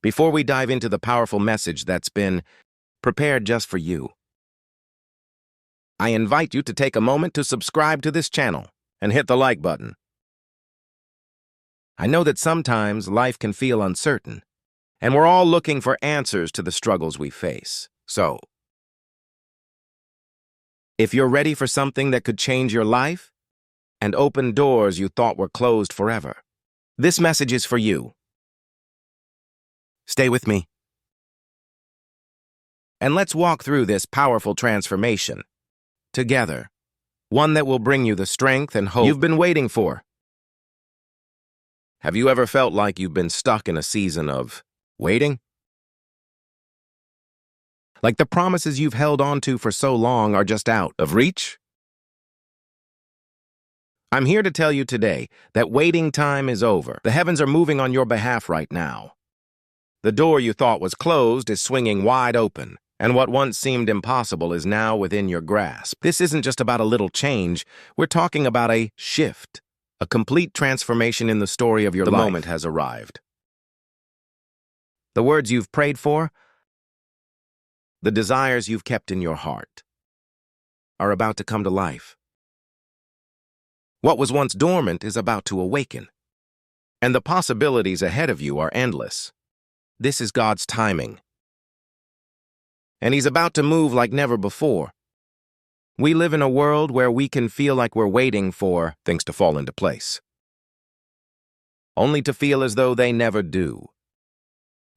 before we dive into the powerful message that's been prepared just for you, I invite you to take a moment to subscribe to this channel and hit the like button. I know that sometimes life can feel uncertain, and we're all looking for answers to the struggles we face. So, if you're ready for something that could change your life and open doors you thought were closed forever, this message is for you. Stay with me, and let's walk through this powerful transformation together, one that will bring you the strength and hope you've been waiting for. Have you ever felt like you've been stuck in a season of waiting? Like the promises you've held on to for so long are just out of reach? I'm here to tell you today that waiting time is over. The heavens are moving on your behalf right now. The door you thought was closed is swinging wide open, and what once seemed impossible is now within your grasp. This isn't just about a little change. We're talking about a shift, a complete transformation in the story of your life. The moment has arrived. The words you've prayed for, the desires you've kept in your heart, are about to come to life. What was once dormant is about to awaken, and the possibilities ahead of you are endless. This is God's timing, and He's about to move like never before. We live in a world where we can feel like we're waiting for things to fall into place, only to feel as though they never do.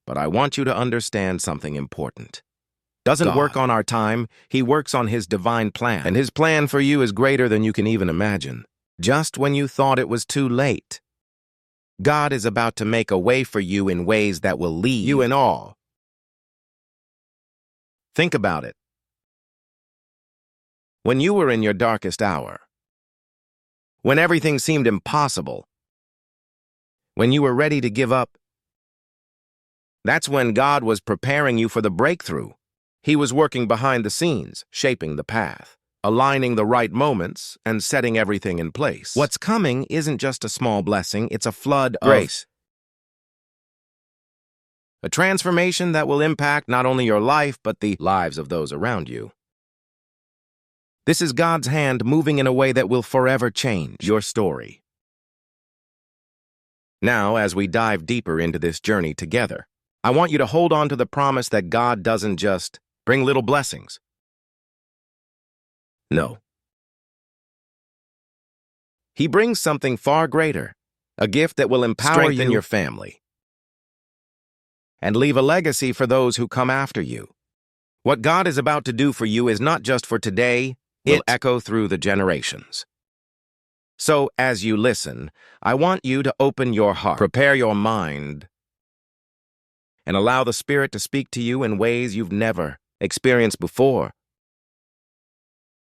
But I want you to understand something important. Doesn't work on our time. He works on His divine plan, and His plan for you is greater than you can even imagine. Just when you thought it was too late, God is about to make a way for you in ways that will leave you in awe. Think about it. When you were in your darkest hour, when everything seemed impossible, when you were ready to give up, that's when God was preparing you for the breakthrough. He was working behind the scenes, shaping the path, aligning the right moments, and setting everything in place. What's coming isn't just a small blessing, it's a flood of grace. A transformation that will impact not only your life, but the lives of those around you. This is God's hand moving in a way that will forever change your story. Now, as we dive deeper into this journey together, I want you to hold on to the promise that God doesn't just bring little blessings. No. He brings something far greater, a gift that will strengthen your family and leave a legacy for those who come after you. What God is about to do for you is not just for today, it will echo through the generations. So, as you listen, I want you to open your heart, prepare your mind, and allow the Spirit to speak to you in ways you've never experienced before.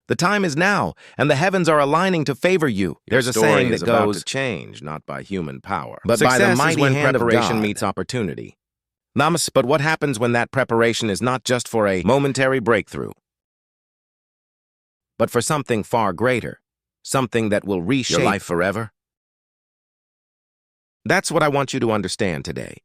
The time is now, and the heavens are aligning to favor you. There's a saying that goes, to change, not by human power, but by the mighty hand of God. Preparation meets opportunity. But what happens when that preparation is not just for a momentary breakthrough, but for something far greater, something that will reshape your life forever? That's what I want you to understand today.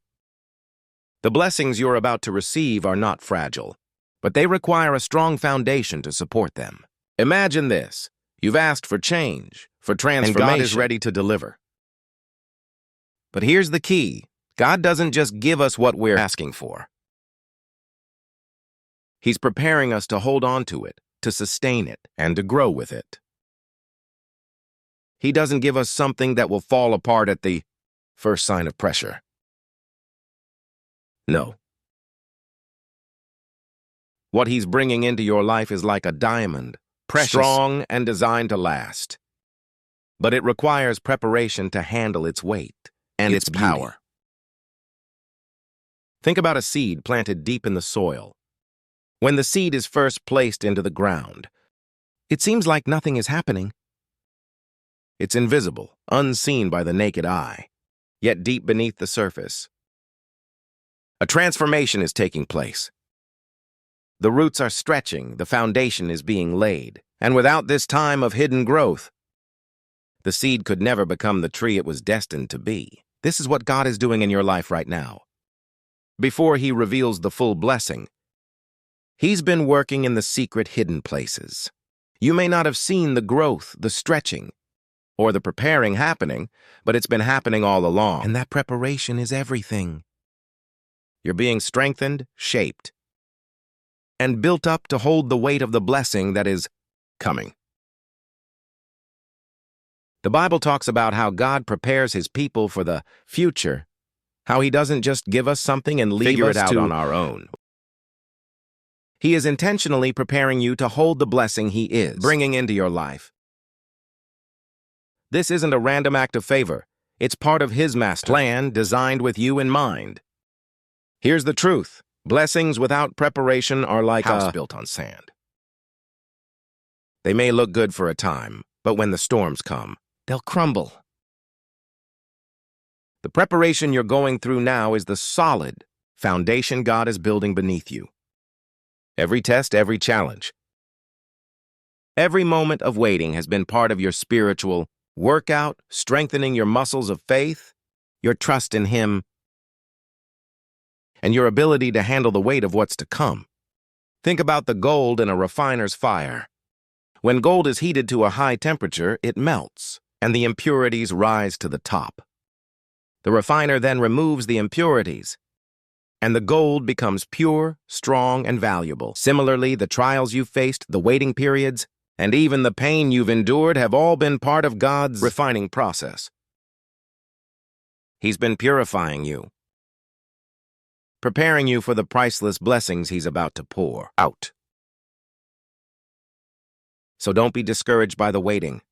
The blessings you're about to receive are not fragile, but they require a strong foundation to support them. Imagine this. You've asked for change, for transformation, and God is ready to deliver. But here's the key. God doesn't just give us what we're asking for. He's preparing us to hold on to it, to sustain it, and to grow with it. He doesn't give us something that will fall apart at the first sign of pressure. No. What He's bringing into your life is like a diamond, precious, strong, and designed to last. But it requires preparation to handle its weight and its power. Think about a seed planted deep in the soil. When the seed is first placed into the ground, it seems like nothing is happening. It's invisible, unseen by the naked eye, yet deep beneath the surface, a transformation is taking place. The roots are stretching, the foundation is being laid, and without this time of hidden growth, the seed could never become the tree it was destined to be. This is what God is doing in your life right now. before he reveals the full blessing. He's been working in the secret hidden places. You may not have seen the growth, the stretching, or the preparing happening, but it's been happening all along. And that preparation is everything. You're being strengthened, shaped, and built up to hold the weight of the blessing that is coming. The Bible talks about how God prepares his people for the future, how he doesn't just give us something and leave us out on our own. He is intentionally preparing you to hold the blessing he is bringing into your life. This isn't a random act of favor. It's part of his master plan designed with you in mind. Here's the truth. Blessings without preparation are like a house built on sand. They may look good for a time, but when the storms come, they'll crumble. The preparation you're going through now is the solid foundation God is building beneath you. Every test, every challenge, every moment of waiting has been part of your spiritual workout, strengthening your muscles of faith, your trust in him, and your ability to handle the weight of what's to come. Think about the gold in a refiner's fire. When gold is heated to a high temperature, it melts, and the impurities rise to the top. The refiner then removes the impurities, and the gold becomes pure, strong, and valuable. Similarly, the trials you've faced, the waiting periods, and even the pain you've endured have all been part of God's refining process. He's been purifying you, preparing you for the priceless blessings he's about to pour out. So don't be discouraged by the waiting.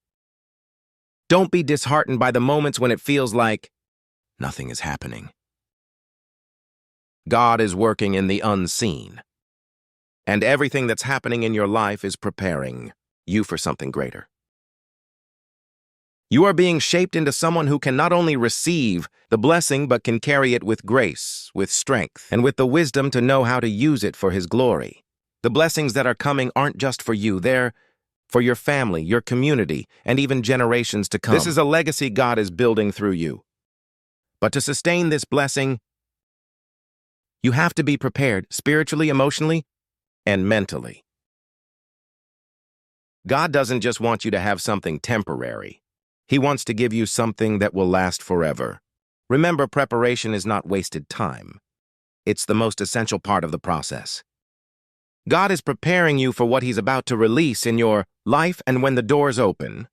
Don't be disheartened by the moments when it feels like nothing is happening. God is working in the unseen, and everything that's happening in your life is preparing you for something greater. You are being shaped into someone who can not only receive the blessing, but can carry it with grace, with strength, and with the wisdom to know how to use it for his glory. The blessings that are coming aren't just for you, they're for your family, your community, and even generations to come. This is a legacy God is building through you. But to sustain this blessing, you have to be prepared spiritually, emotionally, and mentally. God doesn't just want you to have something temporary. He wants to give you something that will last forever. Remember, preparation is not wasted time. It's the most essential part of the process. God is preparing you for what he's about to release in your life, and when the doors open,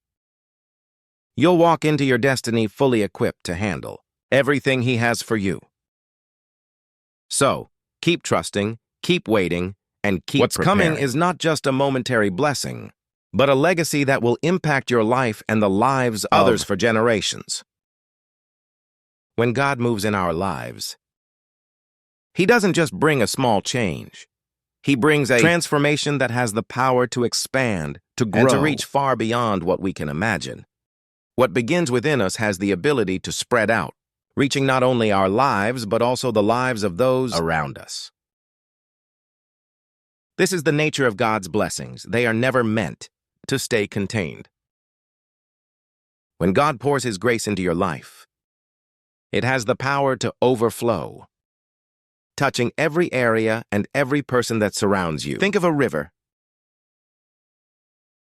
you'll walk into your destiny fully equipped to handle everything he has for you. So, keep trusting, keep waiting, and keep What's preparing. Coming is not just a momentary blessing, but a legacy that will impact your life and the lives of others for generations. When God moves in our lives, he doesn't just bring a small change. He brings a transformation that has the power to expand, to grow, and to reach far beyond what we can imagine. What begins within us has the ability to spread out, reaching not only our lives, but also the lives of those around us. This is the nature of God's blessings. They are never meant to stay contained. When God pours his grace into your life, it has the power to overflow, touching every area and every person that surrounds you. Think of a river.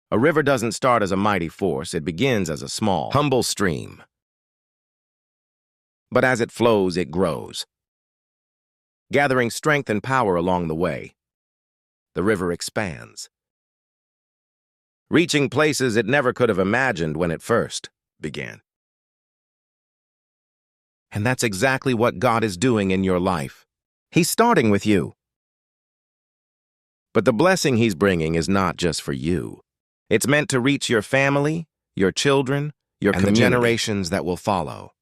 A river doesn't start as a mighty force. It begins as a small, humble stream. But as it flows, it grows, gathering strength and power along the way. The river expands, reaching places it never could have imagined when it first began. And that's exactly what God is doing in your life. He's starting with you. But the blessing he's bringing is not just for you. It's meant to reach your family, your children, your community, and the generations that will follow.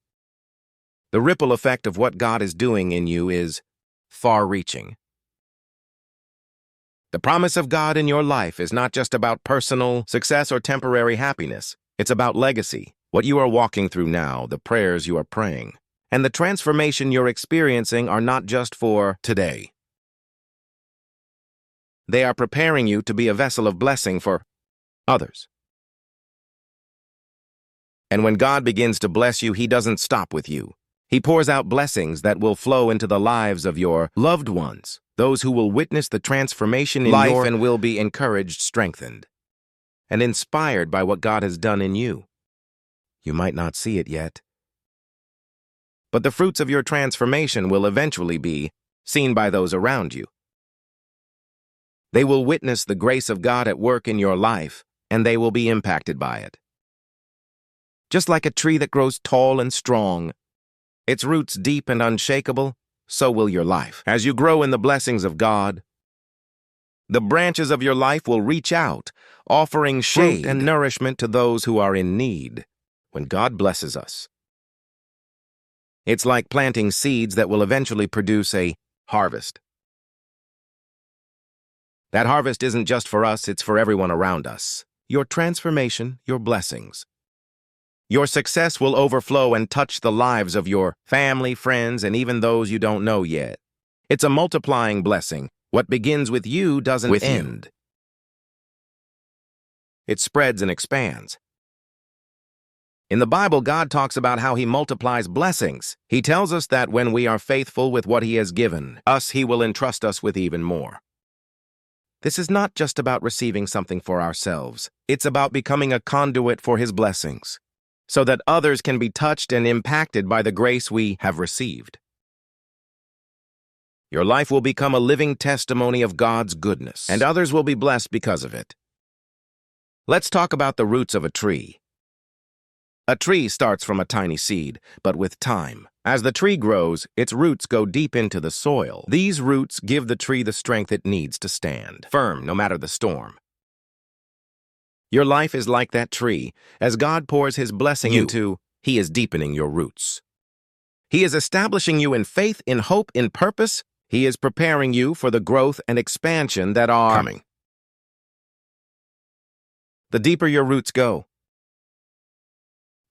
The ripple effect of what God is doing in you is far-reaching. The promise of God in your life is not just about personal success or temporary happiness. It's about legacy, what you are walking through now, the prayers you are praying, and the transformation you're experiencing are not just for today. They are preparing you to be a vessel of blessing for others. And when God begins to bless you, he doesn't stop with you. He pours out blessings that will flow into the lives of your loved ones, those who will witness the transformation in Life your life and will be encouraged, strengthened, and inspired by what God has done in you. You might not see it yet, but the fruits of your transformation will eventually be seen by those around you. They will witness the grace of God at work in your life, and they will be impacted by it. Just like a tree that grows tall and strong, its roots deep and unshakable, so will your life. As you grow in the blessings of God, the branches of your life will reach out, offering shade and nourishment to those who are in need. When God blesses us, it's like planting seeds that will eventually produce a harvest. That harvest isn't just for us, it's for everyone around us. Your transformation, your blessings. Your success will overflow and touch the lives of your family, friends, and even those you don't know yet. It's a multiplying blessing. What begins with you doesn't end. It spreads and expands. In the Bible, God talks about how He multiplies blessings. He tells us that when we are faithful with what He has given us, He will entrust us with even more. This is not just about receiving something for ourselves. It's about becoming a conduit for His blessings, so that others can be touched and impacted by the grace we have received. Your life will become a living testimony of God's goodness, and others will be blessed because of it. Let's talk about the roots of a tree. A tree starts from a tiny seed, but with time, as the tree grows, its roots go deep into the soil. These roots give the tree the strength it needs to stand firm no matter the storm. Your life is like that tree. As God pours His blessing into, He is deepening your roots. He is establishing you in faith, in hope, in purpose. He is preparing you for the growth and expansion that are coming. The deeper your roots go,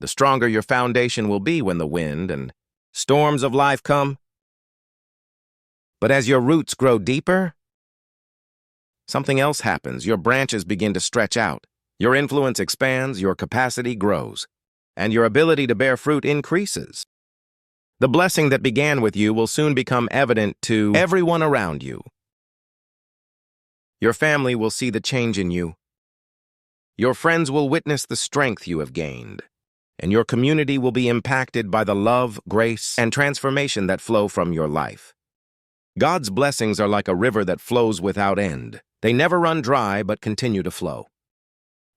the stronger your foundation will be when the wind and storms of life come. But as your roots grow deeper, something else happens. Your branches begin to stretch out. Your influence expands, your capacity grows, and your ability to bear fruit increases. The blessing that began with you will soon become evident to everyone around you. Your family will see the change in you. Your friends will witness the strength you have gained, and your community will be impacted by the love, grace, and transformation that flow from your life. God's blessings are like a river that flows without end. They never run dry, but continue to flow,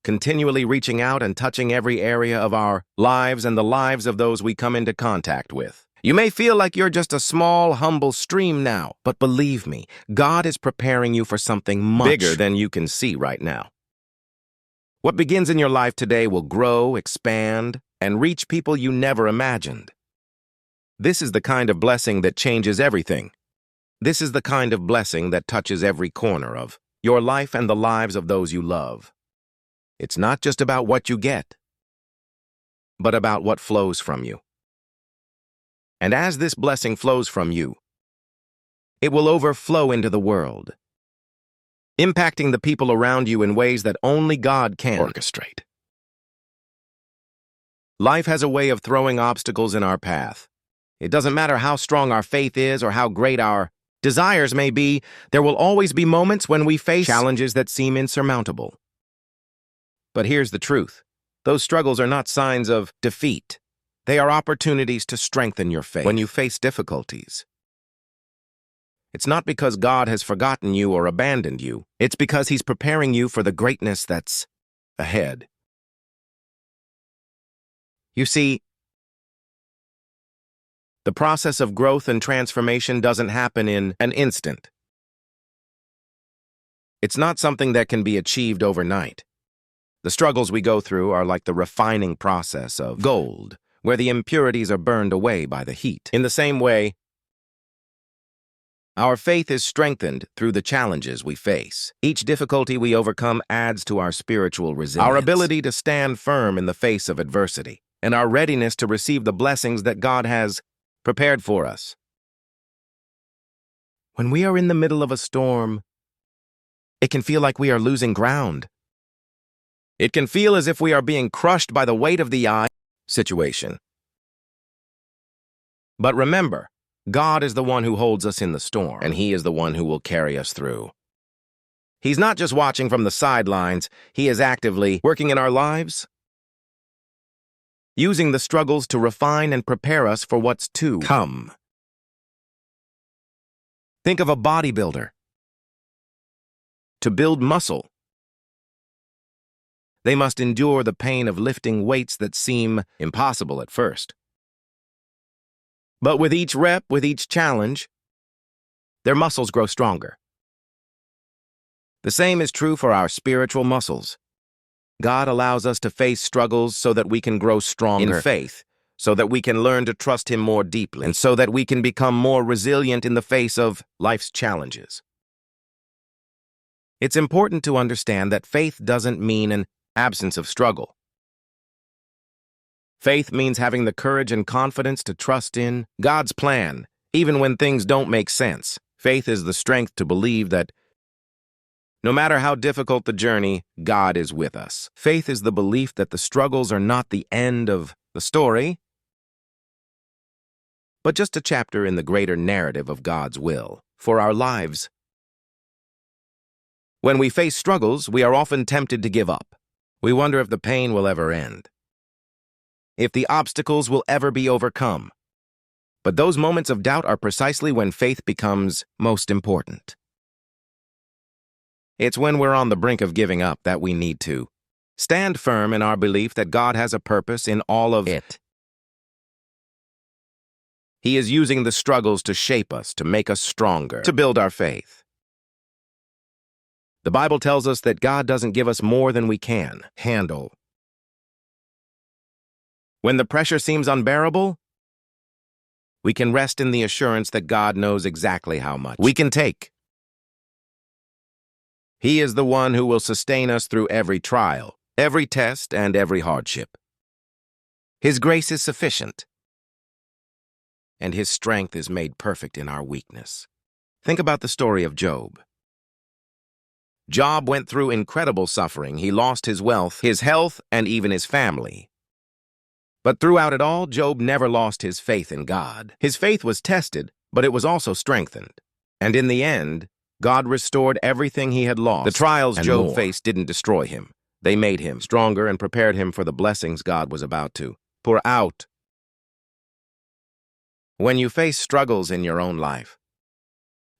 continually reaching out and touching every area of our lives and the lives of those we come into contact with. You may feel like you're just a small, humble stream now, but believe me, God is preparing you for something much bigger than you can see right now. What begins in your life today will grow, expand, and reach people you never imagined. This is the kind of blessing that changes everything. This is the kind of blessing that touches every corner of your life and the lives of those you love. It's not just about what you get, but about what flows from you. And as this blessing flows from you, it will overflow into the world, impacting the people around you in ways that only God can orchestrate. Life has a way of throwing obstacles in our path. It doesn't matter how strong our faith is or how great our desires may be, there will always be moments when we face challenges that seem insurmountable. But here's the truth. Those struggles are not signs of defeat. They are opportunities to strengthen your faith. When you face difficulties, it's not because God has forgotten you or abandoned you. It's because He's preparing you for the greatness that's ahead. You see, the process of growth and transformation doesn't happen in an instant. It's not something that can be achieved overnight. The struggles we go through are like the refining process of gold, where the impurities are burned away by the heat. In the same way, our faith is strengthened through the challenges we face. Each difficulty we overcome adds to our spiritual resilience, our ability to stand firm in the face of adversity, and our readiness to receive the blessings that God has prepared for us. When we are in the middle of a storm, it can feel like we are losing ground. It can feel as if we are being crushed by the weight of the situation. But remember, God is the one who holds us in the storm, and He is the one who will carry us through. He's not just watching from the sidelines, He is actively working in our lives, using the struggles to refine and prepare us for what's to come. Think of a bodybuilder. To build muscle, they must endure the pain of lifting weights that seem impossible at first. But with each rep, with each challenge, their muscles grow stronger. The same is true for our spiritual muscles. God allows us to face struggles so that we can grow stronger in faith, so that we can learn to trust Him more deeply, and so that we can become more resilient in the face of life's challenges. It's important to understand that faith doesn't mean an absence of struggle. Faith means having the courage and confidence to trust in God's plan, even when things don't make sense. Faith is the strength to believe that no matter how difficult the journey, God is with us. Faith is the belief that the struggles are not the end of the story, but just a chapter in the greater narrative of God's will for our lives. When we face struggles, we are often tempted to give up. We wonder if the pain will ever end, if the obstacles will ever be overcome. But those moments of doubt are precisely when faith becomes most important. It's when we're on the brink of giving up that we need to stand firm in our belief that God has a purpose in all of it. He is using the struggles to shape us, to make us stronger, to build our faith. The Bible tells us that God doesn't give us more than we can handle. When the pressure seems unbearable, we can rest in the assurance that God knows exactly how much we can take. He is the one who will sustain us through every trial, every test, and every hardship. His grace is sufficient, and His strength is made perfect in our weakness. Think about the story of Job. Job went through incredible suffering. He lost his wealth, his health, and even his family. But throughout it all, Job never lost his faith in God. His faith was tested, but it was also strengthened. And in the end, God restored everything he had lost. The trials Job faced didn't destroy him. They made him stronger and prepared him for the blessings God was about to pour out. When you face struggles in your own life,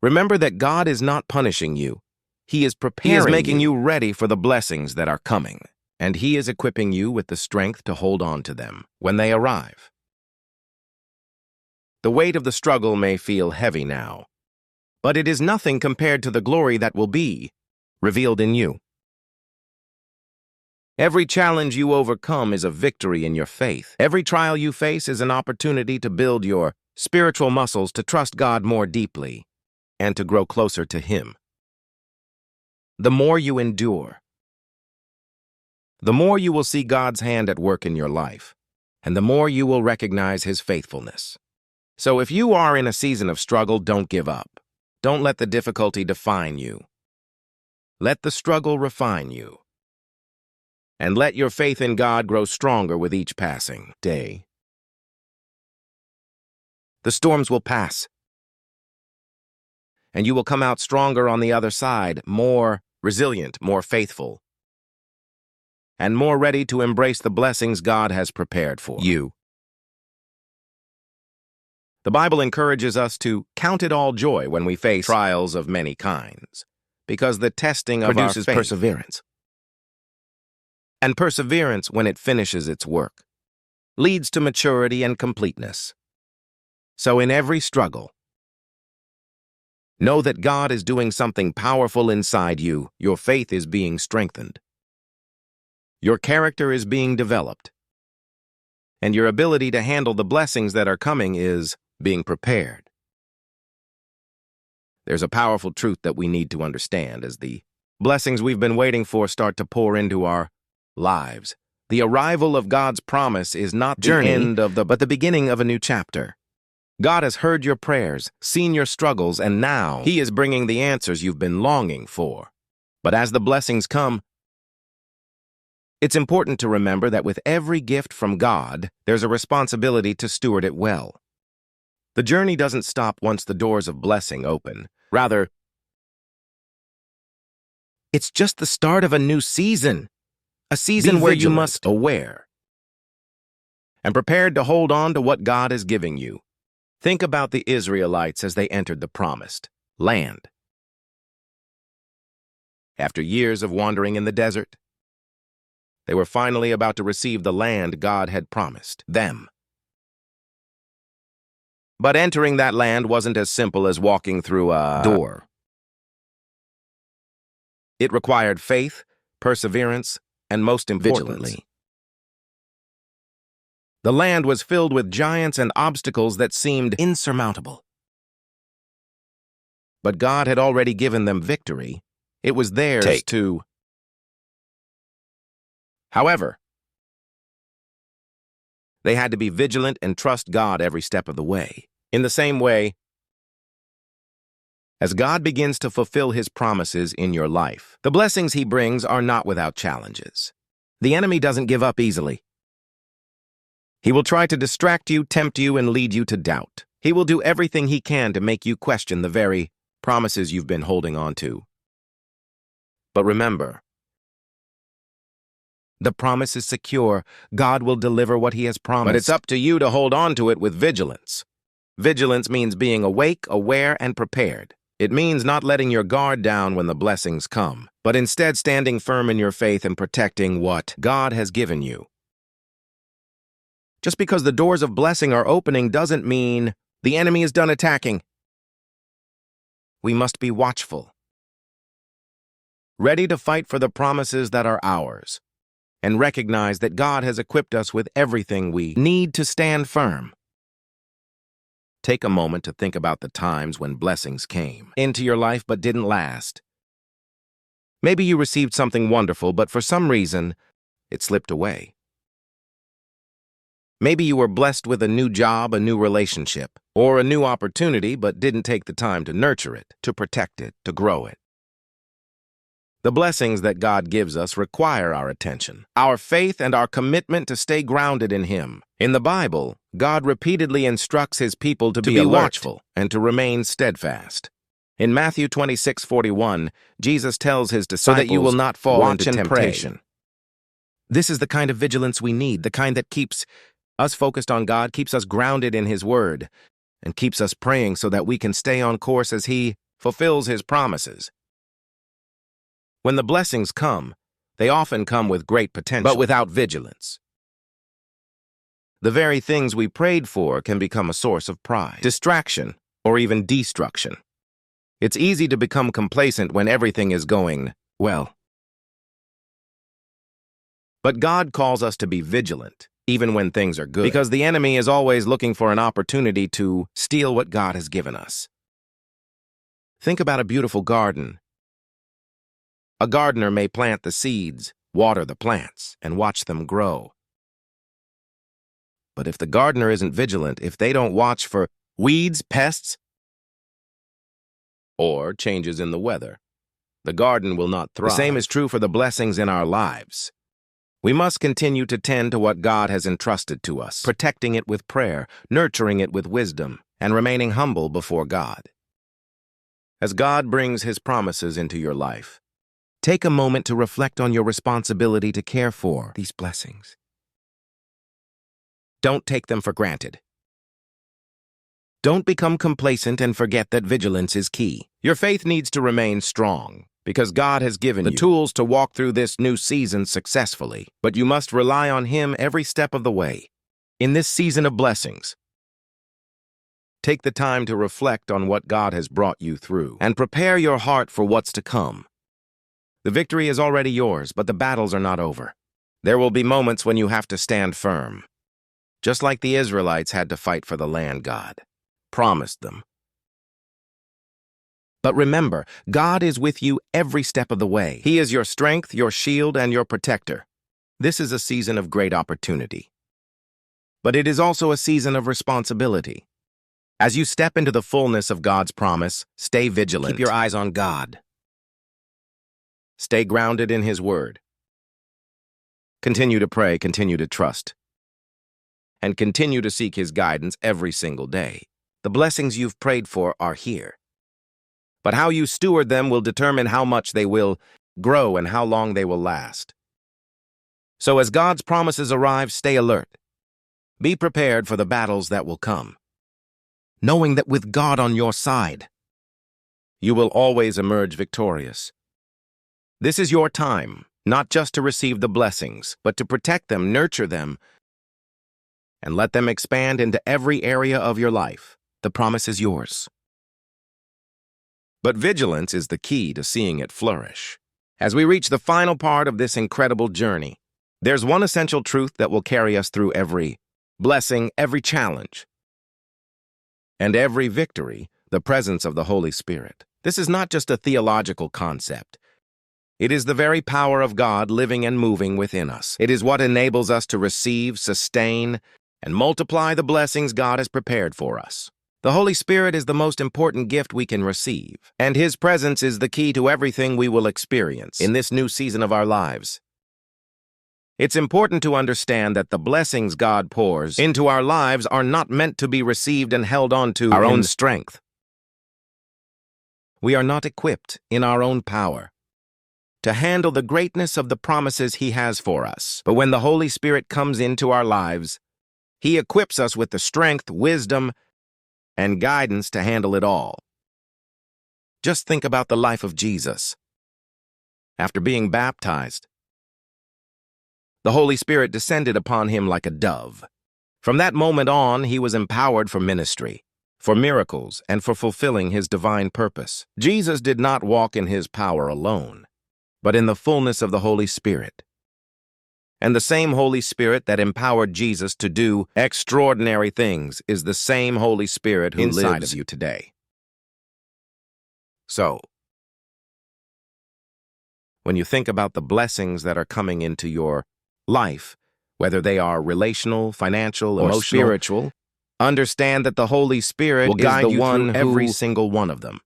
remember that God is not punishing you. He is preparing you. He is making you ready for the blessings that are coming, and He is equipping you with the strength to hold on to them when they arrive. The weight of the struggle may feel heavy now, but it is nothing compared to the glory that will be revealed in you. Every challenge you overcome is a victory in your faith. Every trial you face is an opportunity to build your spiritual muscles, to trust God more deeply, and to grow closer to Him. The more you endure, the more you will see God's hand at work in your life, and the more you will recognize His faithfulness. So if you are in a season of struggle, don't give up. Don't let the difficulty define you. Let the struggle refine you. And let your faith in God grow stronger with each passing day. The storms will pass, and you will come out stronger on the other side, more resilient, more faithful, and more ready to embrace the blessings God has prepared for you. The Bible encourages us to count it all joy when we face trials of many kinds, because the testing of our faith produces perseverance. And perseverance, when it finishes its work, leads to maturity and completeness. So in every struggle, know that God is doing something powerful inside you. Your faith is being strengthened. Your character is being developed. And your ability to handle the blessings that are coming is being prepared. There's a powerful truth that we need to understand as the blessings we've been waiting for start to pour into our lives. The arrival of God's promise is not the end of but the beginning of a new chapter. God has heard your prayers, seen your struggles, and now He is bringing the answers you've been longing for. But as the blessings come, it's important to remember that with every gift from God, there's a responsibility to steward it well. The journey doesn't stop once the doors of blessing open. Rather, it's just the start of a new season. A season where you must be aware and prepared to hold on to what God is giving you. Think about the Israelites as they entered the promised land. After years of wandering in the desert, they were finally about to receive the land God had promised them. But entering that land wasn't as simple as walking through a door. It required faith, perseverance, and most importantly, the land was filled with giants and obstacles that seemed insurmountable. But God had already given them victory. It was theirs to. However, they had to be vigilant and trust God every step of the way. In the same way, as God begins to fulfill His promises in your life, the blessings He brings are not without challenges. The enemy doesn't give up easily. He will try to distract you, tempt you, and lead you to doubt. He will do everything he can to make you question the very promises you've been holding on to. But remember, the promise is secure. God will deliver what He has promised. But it's up to you to hold on to it with vigilance. Vigilance means being awake, aware, and prepared. It means not letting your guard down when the blessings come, but instead standing firm in your faith and protecting what God has given you. Just because the doors of blessing are opening doesn't mean the enemy is done attacking. We must be watchful, ready to fight for the promises that are ours, and recognize that God has equipped us with everything we need to stand firm. Take a moment to think about the times when blessings came into your life but didn't last. Maybe you received something wonderful, but for some reason, it slipped away. Maybe you were blessed with a new job, a new relationship, or a new opportunity, but didn't take the time to nurture it, to protect it, to grow it. The blessings that God gives us require our attention, our faith, and our commitment to stay grounded in Him. In the Bible, God repeatedly instructs His people to be watchful and to remain steadfast. In Matthew 26:41, Jesus tells His disciples, so that you will not fall into temptation. This is the kind of vigilance we need, the kind that keeps us focused on God, keeps us grounded in His Word, and keeps us praying so that we can stay on course as He fulfills His promises. When the blessings come, they often come with great potential, but without vigilance. The very things we prayed for can become a source of pride, distraction, or even destruction. It's easy to become complacent when everything is going well. But God calls us to be vigilant, even when things are good, because the enemy is always looking for an opportunity to steal what God has given us. Think about a beautiful garden. A gardener may plant the seeds, water the plants, and watch them grow. But if the gardener isn't vigilant, if they don't watch for weeds, pests, or changes in the weather, the garden will not thrive. The same is true for the blessings in our lives. We must continue to tend to what God has entrusted to us, protecting it with prayer, nurturing it with wisdom, and remaining humble before God. As God brings His promises into your life, take a moment to reflect on your responsibility to care for these blessings. Don't take them for granted. Don't become complacent and forget that vigilance is key. Your faith needs to remain strong, because God has given you the tools to walk through this new season successfully, but you must rely on Him every step of the way. In this season of blessings, take the time to reflect on what God has brought you through and prepare your heart for what's to come. The victory is already yours, but the battles are not over. There will be moments when you have to stand firm, just like the Israelites had to fight for the land God promised them. But remember, God is with you every step of the way. He is your strength, your shield, and your protector. This is a season of great opportunity. But it is also a season of responsibility. As you step into the fullness of God's promise, stay vigilant. Keep your eyes on God. Stay grounded in His Word. Continue to pray, continue to trust, and continue to seek His guidance every single day. The blessings you've prayed for are here. But how you steward them will determine how much they will grow and how long they will last. So as God's promises arrive, stay alert. Be prepared for the battles that will come, knowing that with God on your side, you will always emerge victorious. This is your time, not just to receive the blessings, but to protect them, nurture them, and let them expand into every area of your life. The promise is yours. But vigilance is the key to seeing it flourish. As we reach the final part of this incredible journey, there's one essential truth that will carry us through every blessing, every challenge, and every victory: the presence of the Holy Spirit. This is not just a theological concept. It is the very power of God living and moving within us. It is what enables us to receive, sustain, and multiply the blessings God has prepared for us. The Holy Spirit is the most important gift we can receive, and His presence is the key to everything we will experience in this new season of our lives. It's important to understand that the blessings God pours into our lives are not meant to be received and held on to our own strength. We are not equipped in our own power to handle the greatness of the promises He has for us. But when the Holy Spirit comes into our lives, He equips us with the strength, wisdom, and guidance to handle it all. Just think about the life of Jesus. After being baptized, the Holy Spirit descended upon Him like a dove. From that moment on, He was empowered for ministry, for miracles, and for fulfilling His divine purpose. Jesus did not walk in His power alone, but in the fullness of the Holy Spirit. And the same Holy Spirit that empowered Jesus to do extraordinary things is the same Holy Spirit who lives in you today. So, when you think about the blessings that are coming into your life, whether they are relational, financial, or emotional, spiritual, understand that the Holy Spirit will guide you through every single one of them.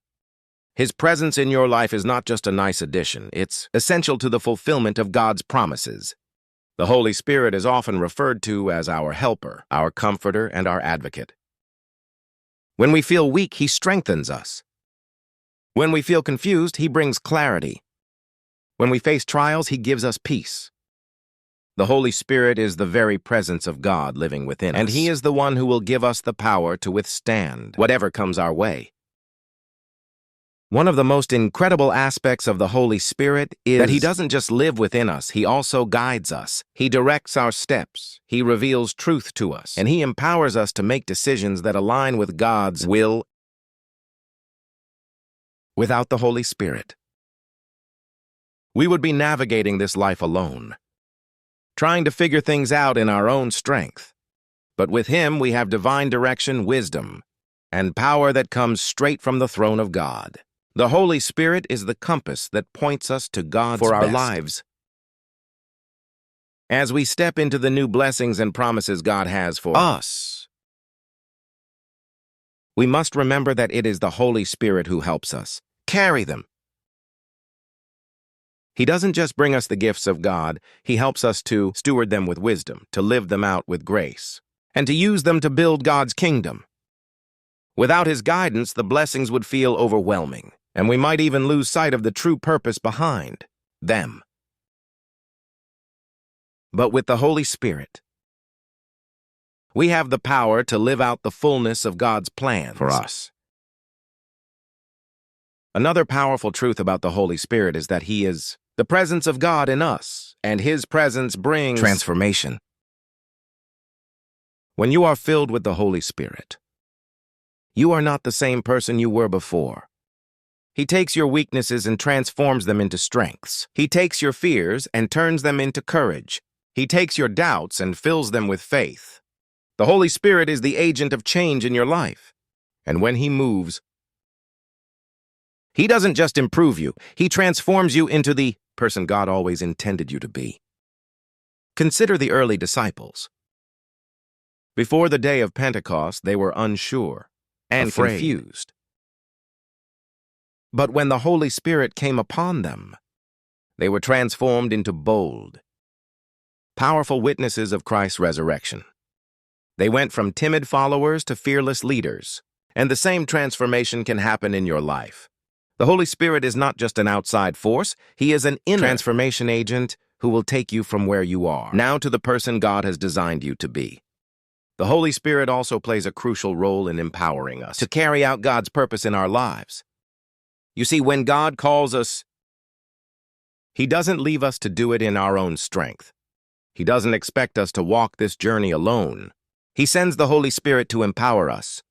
His presence in your life is not just a nice addition, it's essential to the fulfillment of God's promises. The Holy Spirit is often referred to as our helper, our comforter, and our advocate. When we feel weak, He strengthens us. When we feel confused, He brings clarity. When we face trials, He gives us peace. The Holy Spirit is the very presence of God living within us, and He is the one who will give us the power to withstand whatever comes our way. One of the most incredible aspects of the Holy Spirit is that He doesn't just live within us, He also guides us. He directs our steps, He reveals truth to us, and He empowers us to make decisions that align with God's will. Without the Holy Spirit, we would be navigating this life alone, trying to figure things out in our own strength. But with Him, we have divine direction, wisdom, and power that comes straight from the throne of God. The Holy Spirit is the compass that points us to God's best for our lives. As we step into the new blessings and promises God has for us, we must remember that it is the Holy Spirit who helps us carry them. He doesn't just bring us the gifts of God, He helps us to steward them with wisdom, to live them out with grace, and to use them to build God's kingdom. Without His guidance, the blessings would feel overwhelming, and we might even lose sight of the true purpose behind them. But with the Holy Spirit, we have the power to live out the fullness of God's plan for us. Another powerful truth about the Holy Spirit is that He is the presence of God in us, and His presence brings transformation. When you are filled with the Holy Spirit, you are not the same person you were before. He takes your weaknesses and transforms them into strengths. He takes your fears and turns them into courage. He takes your doubts and fills them with faith. The Holy Spirit is the agent of change in your life, and when He moves, He doesn't just improve you, He transforms you into the person God always intended you to be. Consider the early disciples. Before the day of Pentecost, they were unsure and confused. But when the Holy Spirit came upon them, they were transformed into bold, powerful witnesses of Christ's resurrection. They went from timid followers to fearless leaders, And the same transformation can happen in your life. The Holy Spirit is not just an outside force, He is an inner transformation agent who will take you from where you are now to the person God has designed you to be. The Holy Spirit also plays a crucial role in empowering us to carry out God's purpose in our lives. You see, when God calls us, He doesn't leave us to do it in our own strength. He doesn't expect us to walk this journey alone. He sends the Holy Spirit to empower us,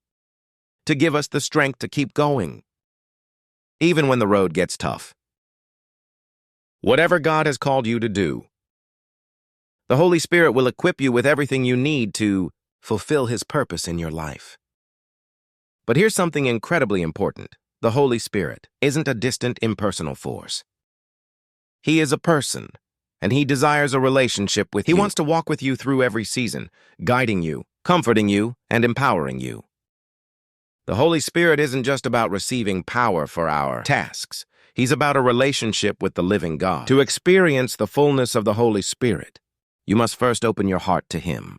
to give us the strength to keep going, even when the road gets tough. Whatever God has called you to do, the Holy Spirit will equip you with everything you need to fulfill His purpose in your life. But here's something incredibly important. The Holy Spirit isn't a distant, impersonal force. He is a person, and He desires a relationship with you. He wants to walk with you through every season, guiding you, comforting you, and empowering you. The Holy Spirit isn't just about receiving power for our tasks. He's about a relationship with the living God. To experience the fullness of the Holy Spirit, you must first open your heart to Him.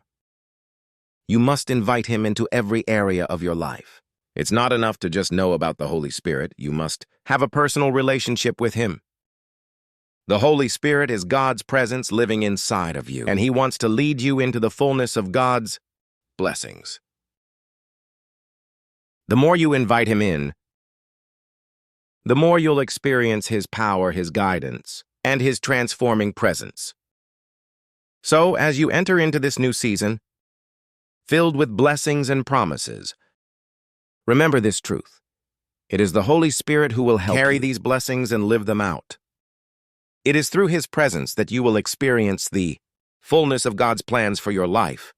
You must invite Him into every area of your life. It's not enough to just know about the Holy Spirit. You must have a personal relationship with Him. The Holy Spirit is God's presence living inside of you, and He wants to lead you into the fullness of God's blessings. The more you invite Him in, the more you'll experience His power, His guidance, and His transforming presence. So, as you enter into this new season, filled with blessings and promises, remember this truth. It is the Holy Spirit who will help carry these blessings and live them out. It is through His presence that you will experience the fullness of God's plans for your life.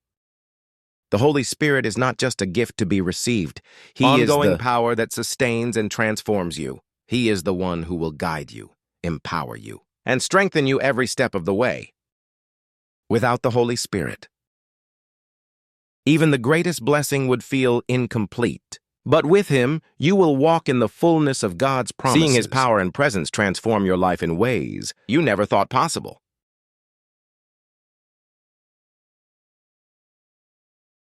The Holy Spirit is not just a gift to be received. He is the power that sustains and transforms you. He is the one who will guide you, empower you, and strengthen you every step of the way. Without the Holy Spirit, even the greatest blessing would feel incomplete. But with Him, you will walk in the fullness of God's promises, seeing His power and presence transform your life in ways you never thought possible.